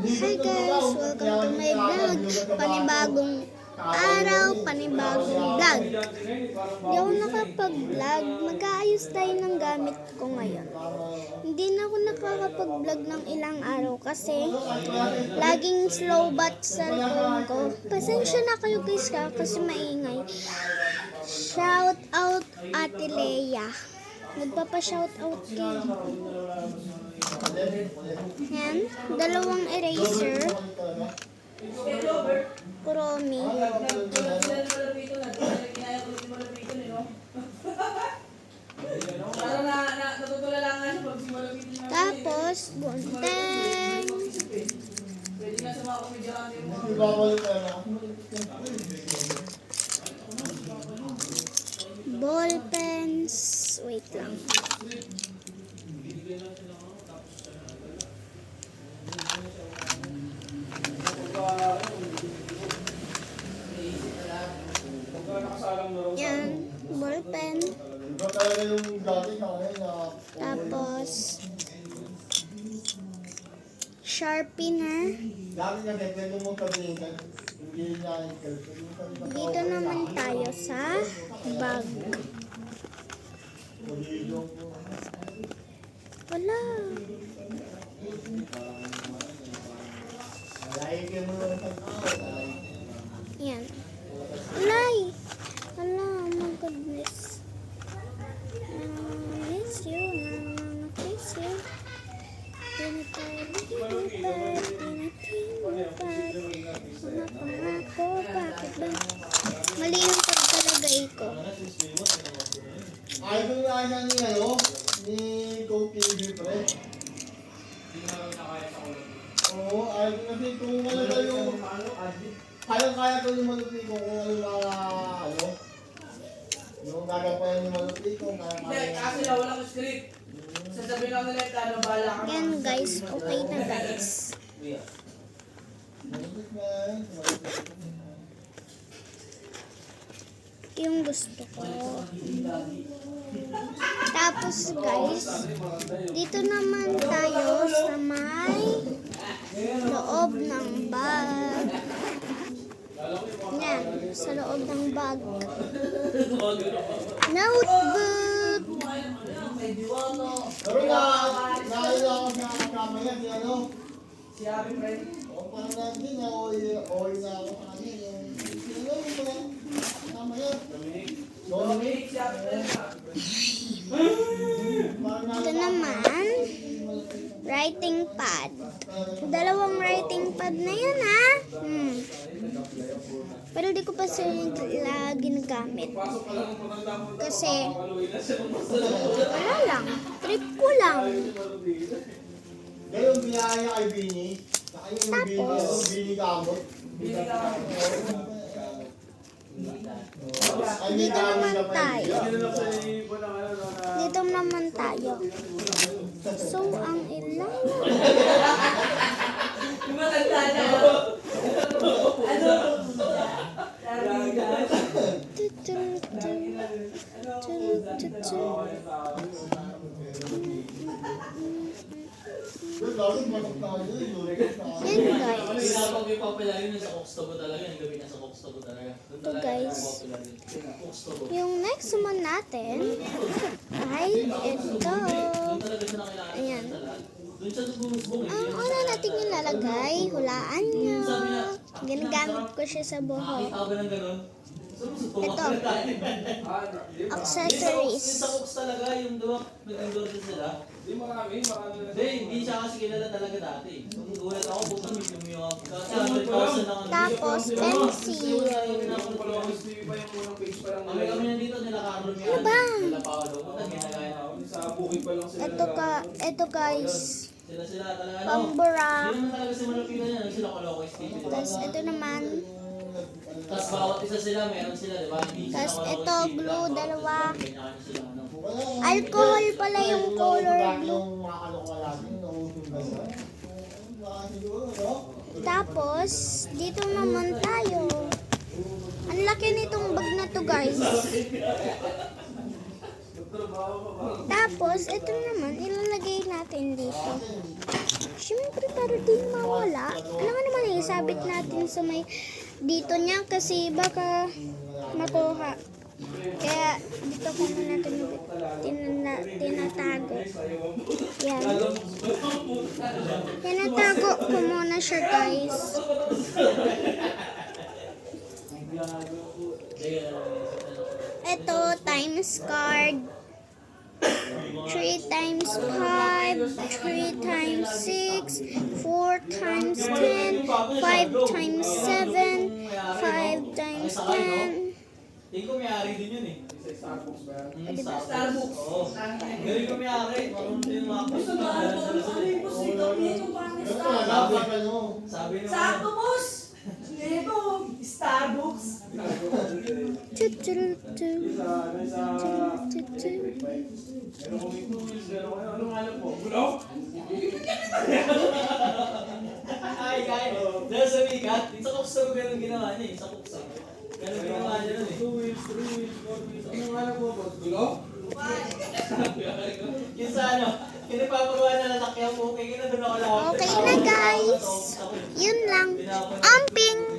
Hi guys! Welcome to my vlog. Panibagong araw, panibagong vlog. Hindi ako nakapag-vlog. Mag-aayos tayo ng gamit ko ngayon. Hindi na ako nakakapag-vlog ng ilang araw kasi laging slow bat sa cellphone ko. Pasensya na kayo guys kasi maingay. Shout out Ate Leia. Nagpapa-shout out kayo. Yan, dalawang eraser. Kuromi. Tapos, bunteng. Ball pens. Wait lang. Yan, ball pen. Tapos, sharpener. Dito naman tayo sa bag. Wala. Yan. Alay! Ala, oh my goodness. Miss you, kiss you. Pinatay, mga pangako, bakit ba? Mali yung pagkalagay ko. Idol na niya ni Cokie Vipre. Oo, idol kasi kung ano ba yung kaya ko yung malupi ko kung ano mga yung gagapayan yung malupi ko kasi na walang script. Sasabihin lang nila ano bala ka. Yan guys, okay na guys. Yung gusto ko. Tapos guys, dito naman tayo sa may loob ng bag. Yan, sa loob ng bag. Notebook. pero naayon ako sa kamaya ni Si Abby friend. o parang natin na oy na ako sa kanya yung mga kamaya Dominic, si Abby friend. Ito naman, writing pad. Dalawang writing pad na yan ha. Pero di ko pa sila ginagamit. Kasi, wala lang. Trip ko lang. Gayong biyaya kay Bini saka yung Bini gamot Dito naman tayo. Dito naman tayo. So, ang ilan. Matanda na. Ano? Yan guys. Kapag may papalagay na sa Kokstobo talaga, yung gabi na sa Kokstobo talaga. Ito guys. Yung next naman natin ay ito. Ayan. Ang una natin yung lalagay, hulaan nyo. Ginagamit ko siya sa buhok. Ito. Accessories. Yung sa Koks talaga, yung diba, nag-endorse sila. Hindi siya kasi kilala talaga dati. Nung gulat ako, puto yung Tapos, pencil. Kami nandito, nila Carlo niya. Ano ba? Nila Paolo. Puto, ginagaya na. Ito guys. Sila talaga. Pambura. Hindi naman talaga si Malupita niya. Sila Kolokoy Steve. Tapos ito naman. Tapos bawat isa sila, meron sila, di ba? Tapos ito, glue, dalawa. Alcohol pala yung color blue. Tapos, dito naman tayo. Ang laki nitong bag na to guys. Tapos, ito naman, ilalagay natin dito. Siyempre, para di mawala. Ano nga naman isabit natin sa may dito niya kasi baka makuha. Kaya dito ko muna tinatago. Yan. Tinatago ko muna siya, guys. Ito, times card. 3 times 5, 3 times 6, 4 times 10, 5 times 7, 5 times 10. Hindi ko may-ari din yun eh. Starbucks ba yan? Starbucks. Oo. Galing ko may-ari. Marunong din mga Gusto ba? Ganun na, dapat ano. Sabi naman. Sakto, boss! Ito, Starbucks. Chu-chu-chu. Chu-chu-chu. Ay, guys. Dahil sa bigat, sa kuksa ko ganun ginawa niya eh. Sa kuksa. Ganun ginawa niya nun eh. 2 wheels, 3 wheels, 4 wheels. Anong alam mo, boss? Gulo? Yung sa ano, pinapapagawa na lalakyan po. Kaya doon ako lang. Okay na, guys. Yun lang. Amping!